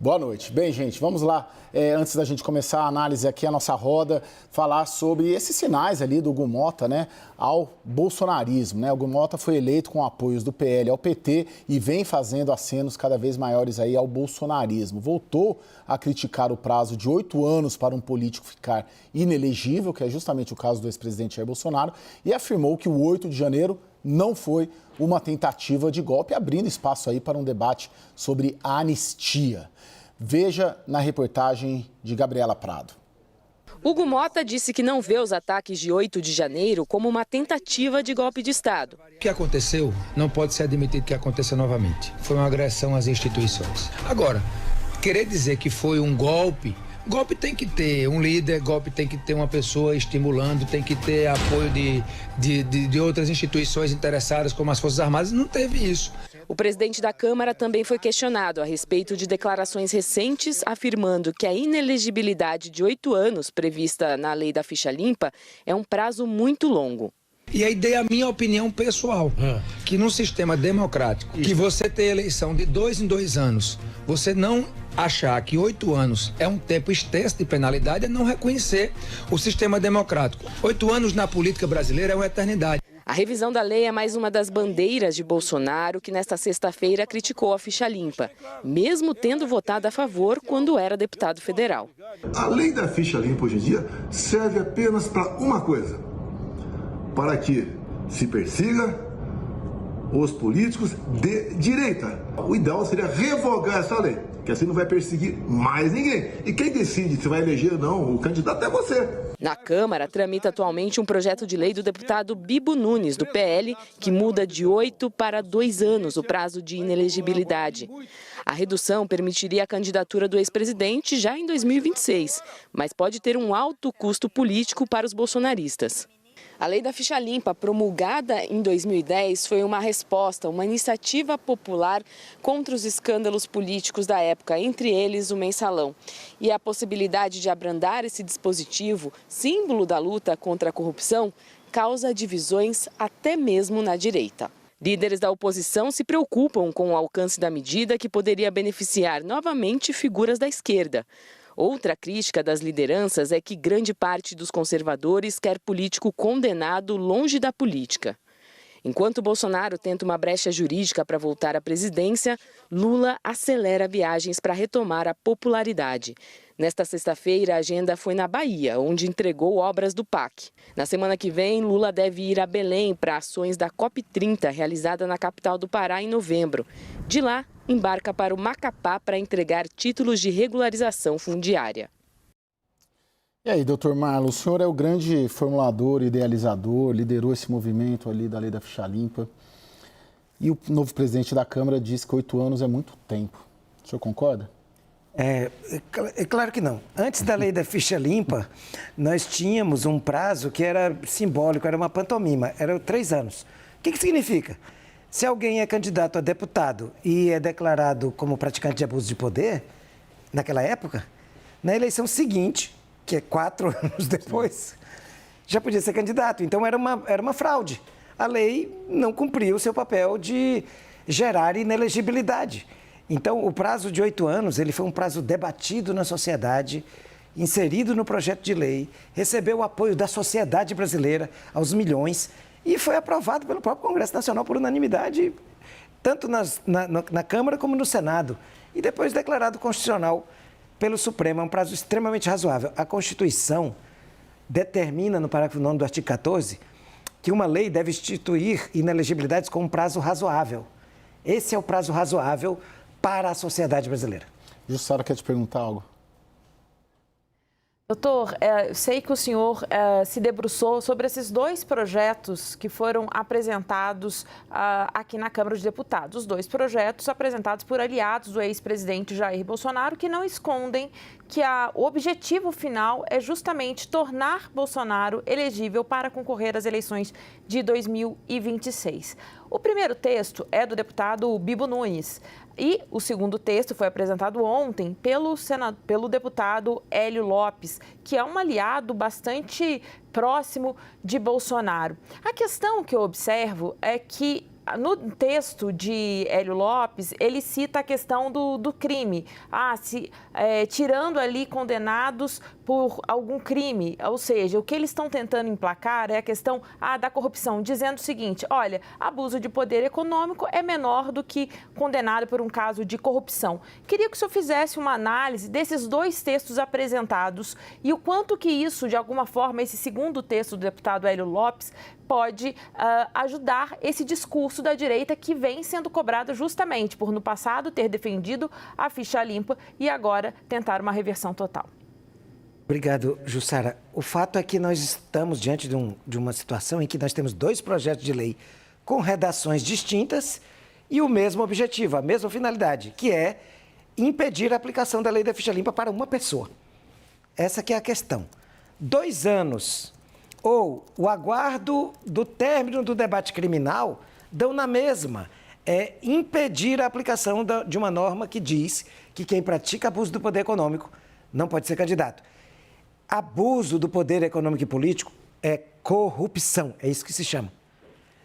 Boa noite. Bem, gente, vamos lá. Antes da gente começar a análise aqui, a nossa roda, falar sobre esses sinais ali do Hugo Mota, né, ao bolsonarismo, né? O Hugo Mota foi eleito com apoios do PL ao PT e vem fazendo acenos cada vez maiores aí ao bolsonarismo. Voltou a criticar o prazo de 8 anos para um político ficar inelegível, que é justamente o caso do ex-presidente Jair Bolsonaro, e afirmou que o 8 de janeiro não foi uma tentativa de golpe, abrindo espaço aí para um debate sobre a anistia. Veja na reportagem de Gabriela Prado. Hugo Mota disse que não vê os ataques de 8 de janeiro como uma tentativa de golpe de Estado. O que aconteceu não pode ser admitido que aconteça novamente. Foi uma agressão às instituições. Agora, querer dizer que foi um golpe... Golpe tem que ter um líder, golpe tem que ter uma pessoa estimulando, tem que ter apoio de outras instituições interessadas, como as Forças Armadas. Não teve isso. O presidente da Câmara também foi questionado a respeito de declarações recentes afirmando que a inelegibilidade de 8 anos prevista na lei da ficha limpa é um prazo muito longo. E aí dei a minha opinião pessoal, que num sistema democrático, que você tem eleição de 2 em 2 anos, você não achar que 8 anos é um tempo extenso de penalidade é não reconhecer o sistema democrático. 8 anos na política brasileira é uma eternidade. A revisão da lei é mais uma das bandeiras de Bolsonaro, que nesta sexta-feira criticou a ficha limpa, mesmo tendo votado a favor quando era deputado federal. A lei da ficha limpa hoje em dia serve apenas para uma coisa: para que se persiga os políticos de direita. O ideal seria revogar essa lei, que assim não vai perseguir mais ninguém. E quem decide se vai eleger ou não o candidato é você. Na Câmara, tramita atualmente um projeto de lei do deputado Bibo Nunes, do PL, que muda de 8 para 2 anos o prazo de inelegibilidade. A redução permitiria a candidatura do ex-presidente já em 2026, mas pode ter um alto custo político para os bolsonaristas. A lei da ficha limpa, promulgada em 2010, foi uma resposta, uma iniciativa popular contra os escândalos políticos da época, entre eles o mensalão. E a possibilidade de abrandar esse dispositivo, símbolo da luta contra a corrupção, causa divisões até mesmo na direita. Líderes da oposição se preocupam com o alcance da medida, que poderia beneficiar novamente figuras da esquerda. Outra crítica das lideranças é que grande parte dos conservadores quer político condenado longe da política. Enquanto Bolsonaro tenta uma brecha jurídica para voltar à presidência, Lula acelera viagens para retomar a popularidade. Nesta sexta-feira, a agenda foi na Bahia, onde entregou obras do PAC. Na semana que vem, Lula deve ir a Belém para ações da COP30, realizada na capital do Pará em novembro. De lá, embarca para o Macapá para entregar títulos de regularização fundiária. E aí, doutor Marlon, o senhor é o grande formulador, idealizador, liderou esse movimento ali da lei da ficha limpa. E o novo presidente da Câmara disse que 8 anos é muito tempo. O senhor concorda? É claro que não. Antes da lei da ficha limpa, nós tínhamos um prazo que era simbólico, era uma pantomima, era 3 anos. O que significa? Se alguém é candidato a deputado e é declarado como praticante de abuso de poder, naquela época, na eleição seguinte, que é 4 anos depois, já podia ser candidato. Então era uma fraude. A lei não cumpriu o seu papel de gerar inelegibilidade. Então, o prazo de 8 anos, ele foi um prazo debatido na sociedade, inserido no projeto de lei, recebeu o apoio da sociedade brasileira, aos milhões, e foi aprovado pelo próprio Congresso Nacional por unanimidade, tanto na Câmara como no Senado, e depois declarado constitucional pelo Supremo. É um prazo extremamente razoável. A Constituição determina, no parágrafo 9º do artigo 14, que uma lei deve instituir inelegibilidades com um prazo razoável. Esse é o prazo razoável para a sociedade brasileira. Jussara quer te perguntar algo. Doutor, sei que o senhor se debruçou sobre esses 2 projetos que foram apresentados aqui na Câmara de Deputados. Os 2 projetos apresentados por aliados do ex-presidente Jair Bolsonaro, que não escondem que o objetivo final é justamente tornar Bolsonaro elegível para concorrer às eleições de 2026. O primeiro texto é do deputado Bibo Nunes e o segundo texto foi apresentado ontem pelo deputado Hélio Lopes, que é um aliado bastante próximo de Bolsonaro. A questão que eu observo é que no texto de Hélio Lopes, ele cita a questão do crime. Tirando ali condenados por algum crime. Ou seja, o que eles estão tentando emplacar é a questão da corrupção, dizendo o seguinte: olha, abuso de poder econômico é menor do que condenado por um caso de corrupção. Queria que o senhor fizesse uma análise desses dois textos apresentados e o quanto que isso, de alguma forma, esse segundo texto do deputado Hélio Lopes, pode ajudar esse discurso da direita que vem sendo cobrado justamente por, no passado, ter defendido a ficha limpa e agora tentar uma reversão total. Obrigado, Jussara. O fato é que nós estamos diante de uma situação em que nós temos dois projetos de lei com redações distintas e o mesmo objetivo, a mesma finalidade, que é impedir a aplicação da lei da ficha limpa para uma pessoa. Essa que é a questão. 2 anos ou o aguardo do término do debate criminal dão na mesma. É impedir a aplicação de uma norma que diz que quem pratica abuso do poder econômico não pode ser candidato. Abuso do poder econômico e político é corrupção, é isso que se chama.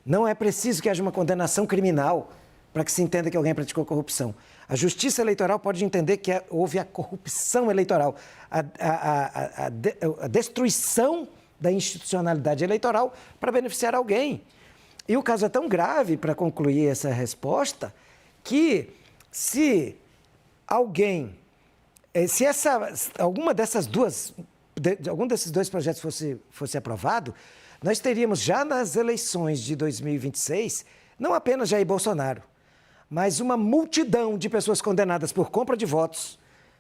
Não é preciso que haja uma condenação criminal para que se entenda que alguém praticou corrupção. A Justiça Eleitoral pode entender que houve a corrupção eleitoral, a destruição da institucionalidade eleitoral para beneficiar alguém. E o caso é tão grave, para concluir essa resposta, que se alguém, algum desses dois projetos fosse aprovado, nós teríamos já nas eleições de 2026, não apenas Jair Bolsonaro, mas uma multidão de pessoas condenadas por compra de votos,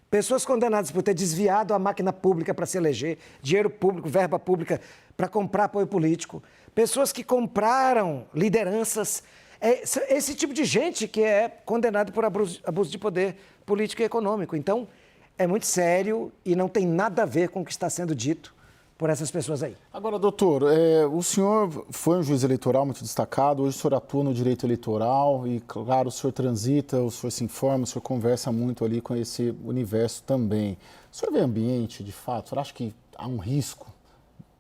pessoas condenadas por ter desviado a máquina pública para se eleger, dinheiro público, verba pública para comprar apoio político, pessoas que compraram lideranças, esse tipo de gente que é condenado por abuso de poder político e econômico. Então, é muito sério e não tem nada a ver com o que está sendo dito por essas pessoas aí. Agora, doutor, o senhor foi um juiz eleitoral muito destacado, hoje o senhor atua no direito eleitoral e, claro, o senhor transita, o senhor se informa, o senhor conversa muito ali com esse universo também. O senhor vê ambiente, de fato? O senhor acha que há um risco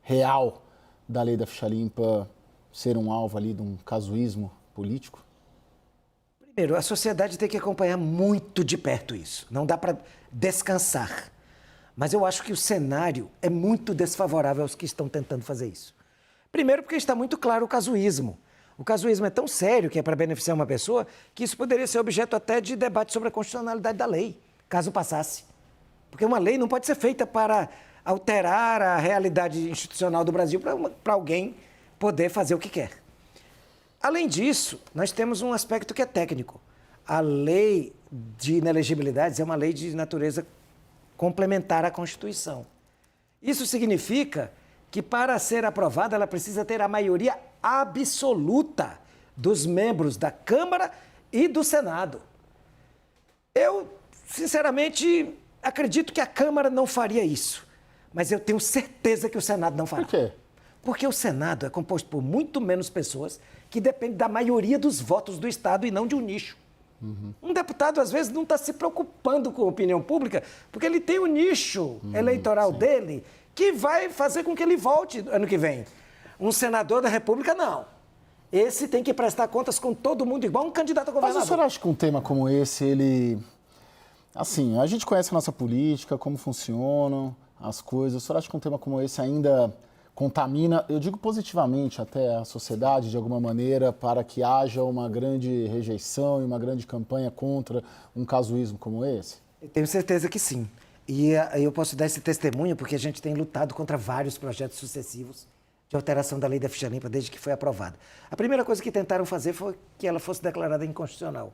real da lei da ficha limpa ser um alvo ali de um casuísmo político? Primeiro, a sociedade tem que acompanhar muito de perto isso. Não dá para descansar. Mas eu acho que o cenário é muito desfavorável aos que estão tentando fazer isso. Primeiro, porque está muito claro o casuísmo. O casuísmo é tão sério que é para beneficiar uma pessoa que isso poderia ser objeto até de debate sobre a constitucionalidade da lei, caso passasse. Porque uma lei não pode ser feita para alterar a realidade institucional do Brasil para alguém poder fazer o que quer. Além disso, nós temos um aspecto que é técnico. A lei de inelegibilidades é uma lei de natureza complementar à Constituição. Isso significa que, para ser aprovada, ela precisa ter a maioria absoluta dos membros da Câmara e do Senado. Eu, sinceramente, acredito que a Câmara não faria isso, mas eu tenho certeza que o Senado não fará. Por quê? Porque o Senado é composto por muito menos pessoas que dependem da maioria dos votos do Estado e não de um nicho. Um deputado, às vezes, não está se preocupando com a opinião pública porque ele tem o nicho eleitoral dele que vai fazer com que ele volte ano que vem. Um senador da República, não. Esse tem que prestar contas com todo mundo igual um candidato a governador. Mas o senhor acha que um tema como esse, ele... Assim, a gente conhece a nossa política, como funcionam as coisas. O senhor acha que um tema como esse ainda contamina, eu digo positivamente até a sociedade, de alguma maneira, para que haja uma grande rejeição e uma grande campanha contra um casuísmo como esse? Eu tenho certeza que sim. E eu posso dar esse testemunho porque a gente tem lutado contra vários projetos sucessivos de alteração da lei da ficha limpa desde que foi aprovada. A primeira coisa que tentaram fazer foi que ela fosse declarada inconstitucional.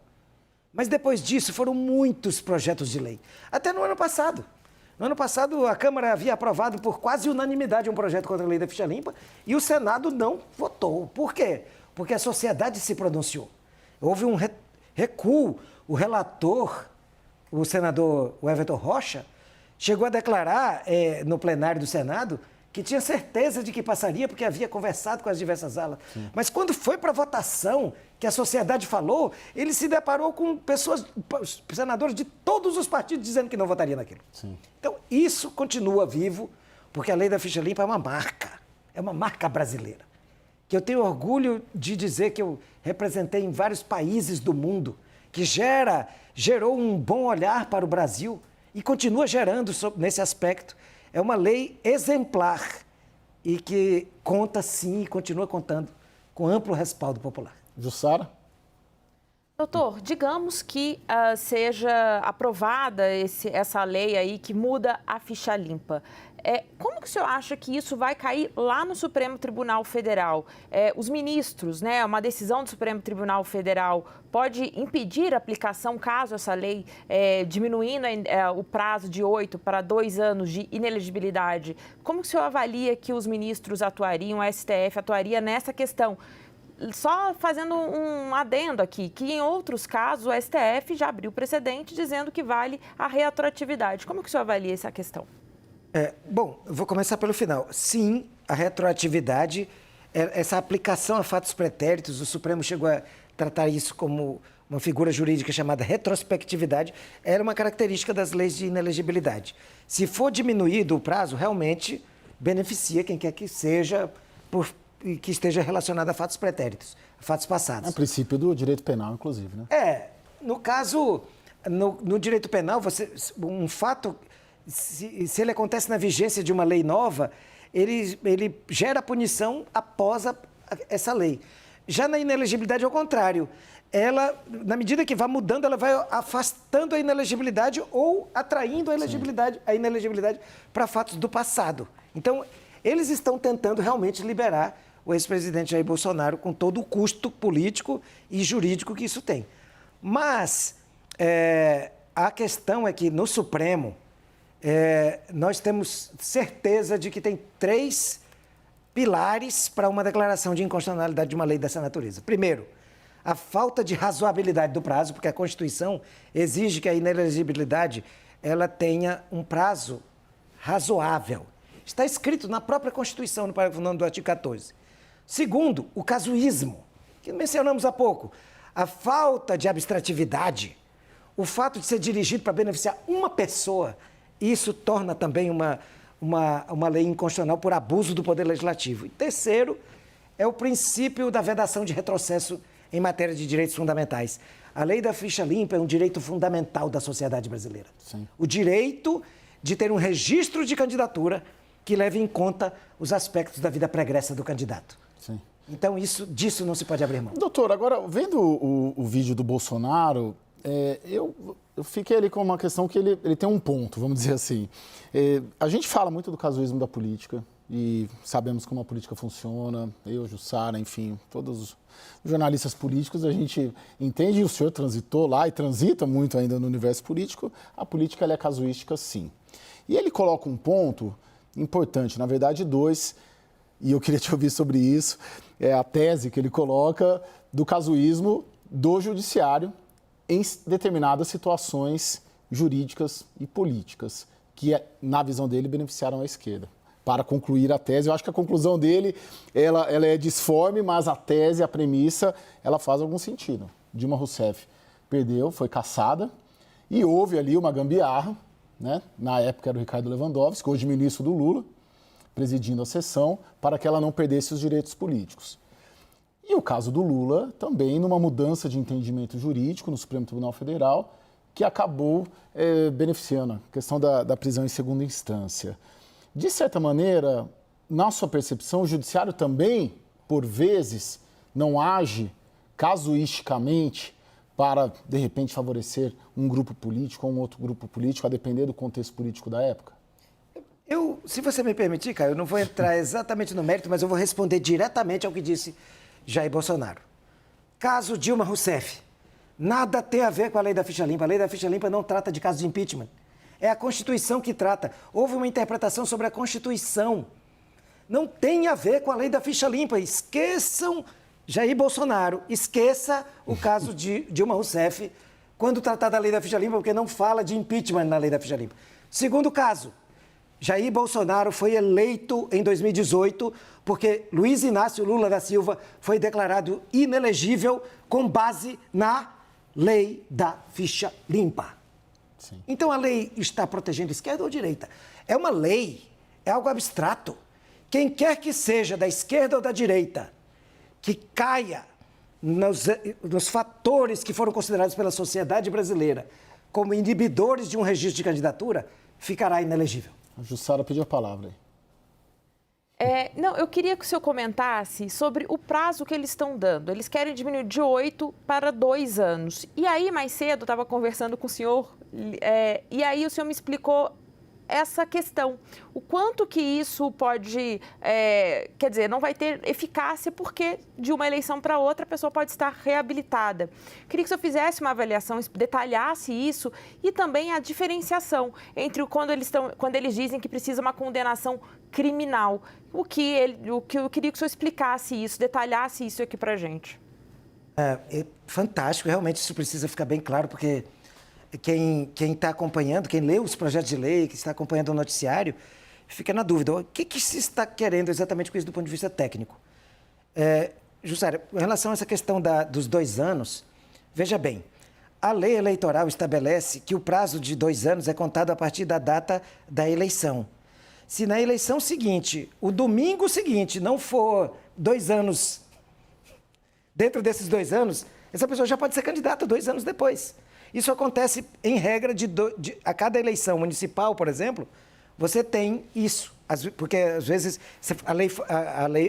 Mas depois disso foram muitos projetos de lei. Até no ano passado. No ano passado, a Câmara havia aprovado por quase unanimidade um projeto contra a lei da ficha limpa e o Senado não votou. Por quê? Porque a sociedade se pronunciou. Houve um recuo. O relator, o senador Everton Rocha, chegou a declarar no plenário do Senado que tinha certeza de que passaria porque havia conversado com as diversas alas. Mas quando foi para a votação, que a sociedade falou, ele se deparou com senadores de todos os partidos dizendo que não votaria naquilo. Sim. Então, isso continua vivo, porque a lei da ficha limpa é uma marca brasileira, que eu tenho orgulho de dizer que eu representei em vários países do mundo, que gerou um bom olhar para o Brasil e continua gerando nesse aspecto. É uma lei exemplar e que conta, sim, e continua contando com amplo respaldo popular. Jussara? Doutor, digamos que seja aprovada essa lei aí que muda a ficha limpa. Como que o senhor acha que isso vai cair lá no Supremo Tribunal Federal? Os ministros, né, uma decisão do Supremo Tribunal Federal pode impedir a aplicação caso essa lei, diminuindo o prazo de 8 para 2 anos de inelegibilidade. Como que o senhor avalia que os ministros atuariam, o STF atuaria nessa questão? Só fazendo um adendo aqui, que em outros casos o STF já abriu precedente dizendo que vale a retroatividade. Como que o senhor avalia essa questão? Bom, eu vou começar pelo final. Sim, a retroatividade, essa aplicação a fatos pretéritos, o Supremo chegou a tratar isso como uma figura jurídica chamada retrospectividade, era uma característica das leis de inelegibilidade. Se for diminuído o prazo, realmente beneficia quem quer que seja, que esteja relacionado a fatos pretéritos, a fatos passados. É o princípio do direito penal, inclusive, né? No caso, no direito penal, um fato, se ele acontece na vigência de uma lei nova, ele gera punição após essa lei. Já na inelegibilidade, ao contrário. Ela, na medida que vai mudando, ela vai afastando a inelegibilidade ou atraindo a inelegibilidade para fatos do passado. Então, eles estão tentando realmente liberar o ex-presidente Jair Bolsonaro com todo o custo político e jurídico que isso tem. Mas a questão é que no Supremo nós temos certeza de que tem 3 pilares para uma declaração de inconstitucionalidade de uma lei dessa natureza. Primeiro, a falta de razoabilidade do prazo, porque a Constituição exige que a inelegibilidade ela tenha um prazo razoável. Está escrito na própria Constituição, no parágrafo 9 do artigo 14. Segundo, o casuísmo, que mencionamos há pouco. A falta de abstratividade, o fato de ser dirigido para beneficiar uma pessoa, isso torna também uma lei inconstitucional por abuso do poder legislativo. E terceiro, é o princípio da vedação de retrocesso em matéria de direitos fundamentais. A lei da ficha limpa é um direito fundamental da sociedade brasileira. Sim. O direito de ter um registro de candidatura que leve em conta os aspectos da vida pregressa do candidato. Sim. Então, disso não se pode abrir mão. Doutor, agora, vendo o vídeo do Bolsonaro, eu fiquei ali com uma questão que ele tem um ponto, vamos dizer assim. A gente fala muito do casuísmo da política e sabemos como a política funciona, eu, Jussara, enfim, todos os jornalistas políticos, a gente entende, e o senhor transitou lá e transita muito ainda no universo político, a política ela é casuística, sim. E ele coloca um ponto importante, na verdade 2, e eu queria te ouvir sobre isso, é a tese que ele coloca do casuísmo do judiciário em determinadas situações jurídicas e políticas, que, na visão dele, beneficiaram a esquerda. Para concluir a tese, eu acho que a conclusão dele, ela é disforme, mas a tese, a premissa, ela faz algum sentido. Dilma Rousseff perdeu, foi cassada, e houve ali uma gambiarra, né? Na época era o Ricardo Lewandowski, hoje ministro do Lula, presidindo a sessão, para que ela não perdesse os direitos políticos. E o caso do Lula também numa mudança de entendimento jurídico no Supremo Tribunal Federal, que acabou beneficiando a questão da prisão em segunda instância. De certa maneira, na sua percepção, o judiciário também, por vezes, não age casuisticamente para, de repente, favorecer um grupo político ou um outro grupo político, a depender do contexto político da época? Se você me permitir, Caio, eu não vou entrar exatamente no mérito, mas eu vou responder diretamente ao que disse Jair Bolsonaro. Caso Dilma Rousseff, nada tem a ver com a lei da ficha limpa. A lei da ficha limpa não trata de caso de impeachment. É a Constituição que trata. Houve uma interpretação sobre a Constituição. Não tem a ver com a lei da ficha limpa. Esqueçam Jair Bolsonaro, esqueça o caso de Dilma Rousseff quando tratar da lei da ficha limpa, porque não fala de impeachment na lei da ficha limpa. Segundo caso, Jair Bolsonaro foi eleito em 2018 porque Luiz Inácio Lula da Silva foi declarado inelegível com base na lei da ficha limpa. Sim. Então a lei está protegendo esquerda ou direita? É uma lei, é algo abstrato. Quem quer que seja da esquerda ou da direita que caia nos fatores que foram considerados pela sociedade brasileira como inibidores de um registro de candidatura, ficará inelegível. A Jussara pediu a palavra aí. Não, eu queria que o senhor comentasse sobre o prazo que eles estão dando. Eles querem diminuir de 8 para 2 anos. E aí, mais cedo, eu estava conversando com o senhor, e aí o senhor me explicou essa questão. O quanto que isso pode, quer dizer, não vai ter eficácia porque de uma eleição para outra a pessoa pode estar reabilitada. Queria que o senhor fizesse uma avaliação, detalhasse isso e também a diferenciação entre quando eles dizem que precisa uma condenação criminal. O que eu queria que o senhor explicasse isso, detalhasse isso aqui para a gente. É fantástico, realmente isso precisa ficar bem claro, porque quem está acompanhando, quem lê os projetos de lei, que está acompanhando o noticiário, fica na dúvida. O que se está querendo exatamente com isso do ponto de vista técnico? Jussara, em relação a essa questão dos 2 anos, veja bem, a lei eleitoral estabelece que o prazo de 2 anos é contado a partir da data da eleição. Se na eleição seguinte, o domingo seguinte, não for 2 anos, dentro desses 2 anos, essa pessoa já pode ser candidata 2 anos depois. Isso acontece, em regra, a cada eleição municipal, por exemplo, você tem isso. Porque, às vezes,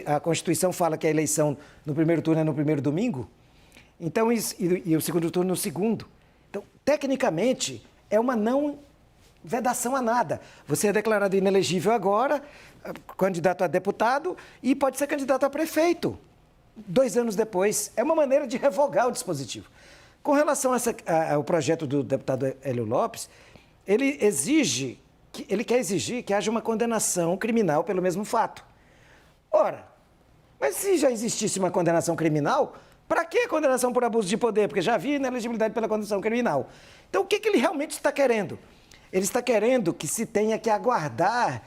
a Constituição fala que a eleição no primeiro turno é no primeiro domingo, então, e o segundo turno no segundo. Então, tecnicamente, é uma não vedação a nada. Você é declarado inelegível agora, candidato a deputado, e pode ser candidato a prefeito 2 anos depois. É uma maneira de revogar o dispositivo. Com relação ao projeto do deputado Hélio Lopes, ele quer exigir que haja uma condenação criminal pelo mesmo fato. Ora, mas se já existisse uma condenação criminal, para que condenação por abuso de poder? Porque já havia inelegibilidade pela condenação criminal. Então, o que ele realmente está querendo? Ele está querendo que se tenha que aguardar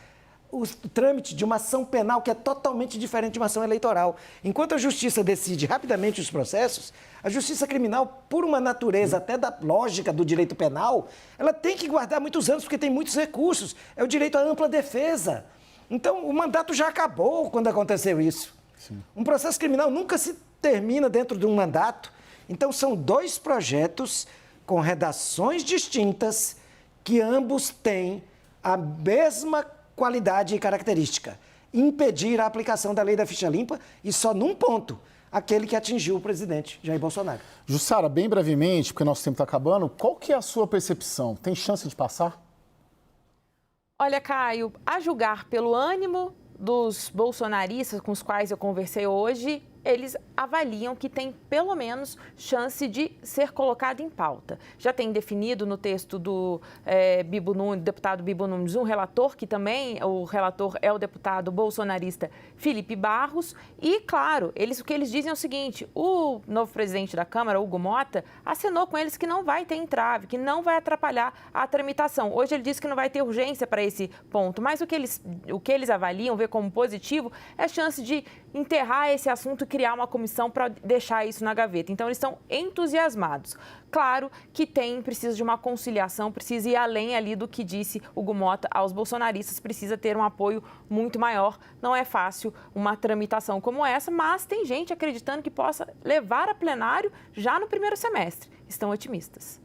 o trâmite de uma ação penal que é totalmente diferente de uma ação eleitoral. Enquanto a justiça decide rapidamente os processos, a justiça criminal, por uma natureza até da lógica do direito penal, ela tem que guardar muitos anos porque tem muitos recursos. É o direito à ampla defesa. Então, o mandato já acabou quando aconteceu isso. Sim. Um processo criminal nunca se termina dentro de um mandato. Então, são 2 projetos com redações distintas que ambos têm a mesma qualidade e característica: impedir a aplicação da lei da ficha limpa e só num ponto, aquele que atingiu o presidente Jair Bolsonaro. Jussara, bem brevemente, porque nosso tempo está acabando, qual que é a sua percepção? Tem chance de passar? Olha, Caio, a julgar pelo ânimo dos bolsonaristas com os quais eu conversei hoje, eles avaliam que tem, pelo menos, chance de ser colocado em pauta. Já tem definido no texto do deputado Bibo Nunes, um relator, que também, o relator é o deputado bolsonarista Felipe Barros. E, claro, o que eles dizem é o seguinte: o novo presidente da Câmara, Hugo Mota, acenou com eles que não vai ter entrave, que não vai atrapalhar a tramitação. Hoje ele disse que não vai ter urgência para esse ponto, mas o que eles avaliam, vê como positivo, é a chance de enterrar esse assunto e criar uma comissão para deixar isso na gaveta. Então, eles estão entusiasmados. Claro que precisa de uma conciliação, precisa ir além ali do que disse Hugo Mota aos bolsonaristas, precisa ter um apoio muito maior. Não é fácil uma tramitação como essa, mas tem gente acreditando que possa levar a plenário já no primeiro semestre. Estão otimistas.